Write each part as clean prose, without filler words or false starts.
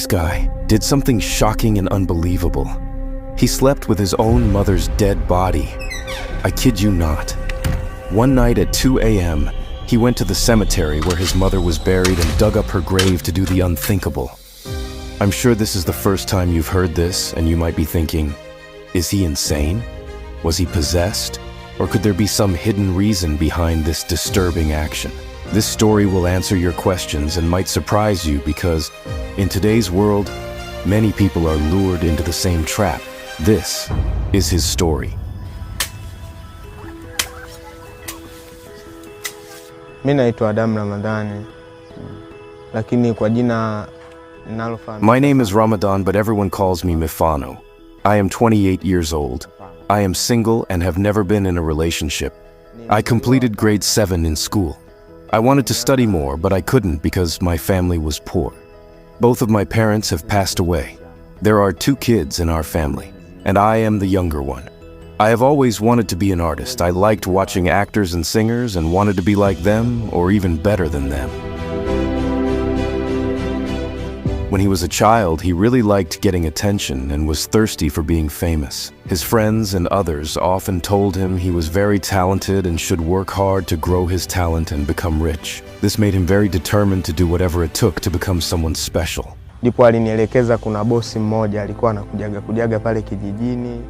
guy did something shocking and unbelievable. He slept with his own mother's dead body. I kid you not. One night at 2 a.m., he went to the cemetery where his mother was buried and dug up her grave to do the unthinkable. I'm sure this is the first time you've heard this, and you might be thinking, is he insane? Was he possessed? Or could there be some hidden reason behind this disturbing action? This story will answer your questions and might surprise you because, in today's world, many people are lured into the same trap. This is his story. Mimi naitwa Ramadani. Lakini kwa jina ninalofahamu. My name is Ramadan, but everyone calls me Mifano. I am 28 years old. I am single and have never been in a relationship. I completed grade 7 in school. I wanted to study more, but I couldn't because my family was poor. Both of my parents have passed away. There are 2 kids in our family, and I am the younger one. I have always wanted to be an artist. I liked watching actors and singers and wanted to be like them or even better than them. When he was a child, he really liked getting attention and was thirsty for being famous. His friends and others often told him he was very talented and should work hard to grow his talent and become rich. This made him very determined to do whatever it took to become someone special. Ndipo alinielekeza kuna bosi mmoja alikuwa anakujaga pale kijijini.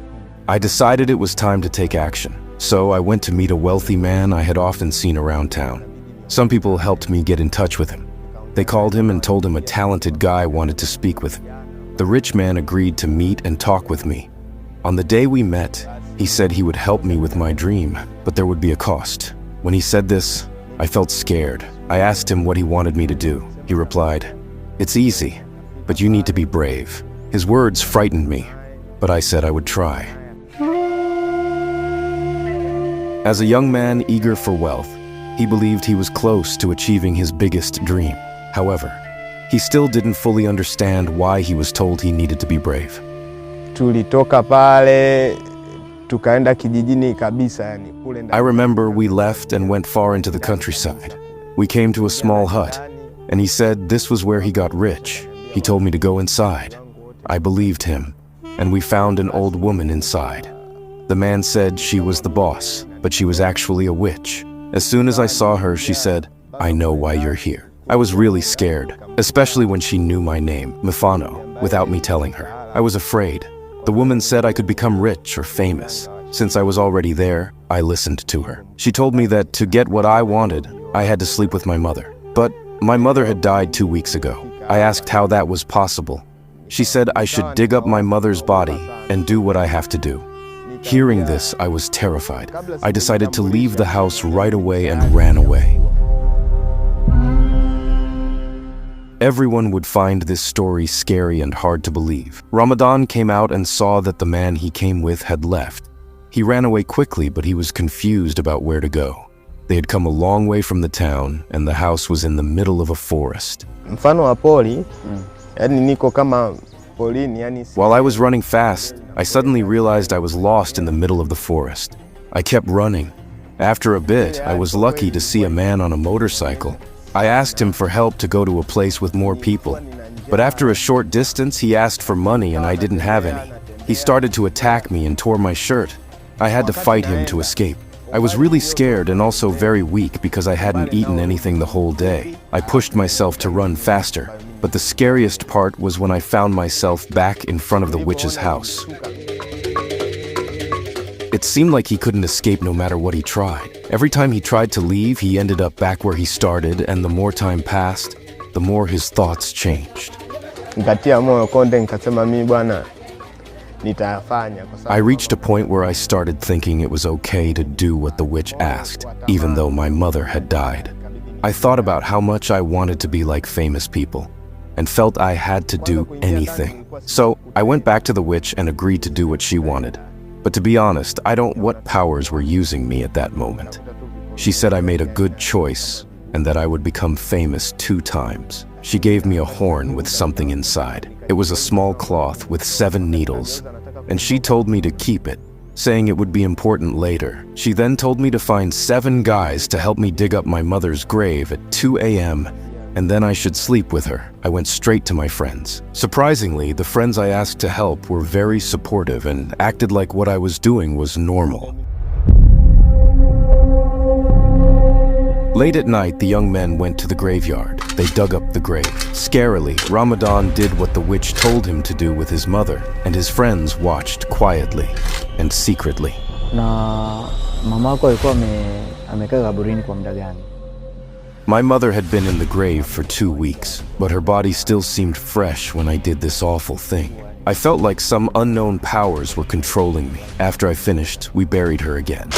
I decided it was time to take action. So I went to meet a wealthy man I had often seen around town. Some people helped me get in touch with him. They called him and told him a talented guy wanted to speak with him. The rich man agreed to meet and talk with me. On the day we met, he said he would help me with my dream, but there would be a cost. When he said this, I felt scared. I asked him what he wanted me to do. He replied, "It's easy, but you need to be brave." His words frightened me, but I said I would try. As a young man eager for wealth, he believed he was close to achieving his biggest dream. However, he still didn't fully understand why he was told he needed to be brave. Tulitoka pale, tukaenda kijijini kabisa yani kule. I remember we left and went far into the countryside. We came to a small hut, and he said this was where he got rich. He told me to go inside. I believed him, and we found an old woman inside. The man said she was the boss, but she was actually a witch. As soon as I saw her, she said, "I know why you're here." I was really scared, especially when she knew my name, Mifano, without me telling her. I was afraid. The woman said I could become rich or famous. Since I was already there, I listened to her. She told me that to get what I wanted, I had to sleep with my mother. But my mother had died 2 weeks ago. I asked how that was possible. She said I should dig up my mother's body and do what I have to do. Hearing this, I was terrified. I decided to leave the house right away and ran away. Everyone would find this story scary and hard to believe. Ramadan came out and saw that the man he came with had left. He ran away quickly, but he was confused about where to go. They had come a long way from the town, and the house was in the middle of a forest. Mfano wa poli, yani niko kama polini, yani. While I was running fast, I suddenly realized I was lost in the middle of the forest. I kept running. After a bit, I was lucky to see a man on a motorcycle. I asked him for help to go to a place with more people. But after a short distance, he asked for money and I didn't have any. He started to attack me and tore my shirt. I had to fight him to escape. I was really scared and also very weak because I hadn't eaten anything the whole day. I pushed myself to run faster, but the scariest part was when I found myself back in front of the witch's house. It seemed like he couldn't escape no matter what he tried. Every time he tried to leave, he ended up back where he started, and the more time passed, the more his thoughts changed. I reached a point where I started thinking it was okay to do what the witch asked, even though my mother had died. I thought about how much I wanted to be like famous people, and felt I had to do anything. So I went back to the witch and agreed to do what she wanted. But to be honest, I don't know what powers were using me at that moment. She said I made a good choice and that I would become famous 2 times. She gave me a horn with something inside. It was a small cloth with 7 needles, and she told me to keep it, saying it would be important later. She then told me to find 7 guys to help me dig up my mother's grave at 2 a.m. and then I should sleep with her. I went straight to my friends. Surprisingly, the friends I asked to help were very supportive and acted like what I was doing was normal. Late at night, the young men went to the graveyard. They dug up the grave. Scarily, Ramadan did what the witch told him to do with his mother, and his friends watched quietly and secretly. Na mamako alikuwa amekaa kaburini kwa muda gani? My mother had been in the grave for 2 weeks, but her body still seemed fresh when I did this awful thing. I felt like some unknown powers were controlling me. After I finished, we buried her again.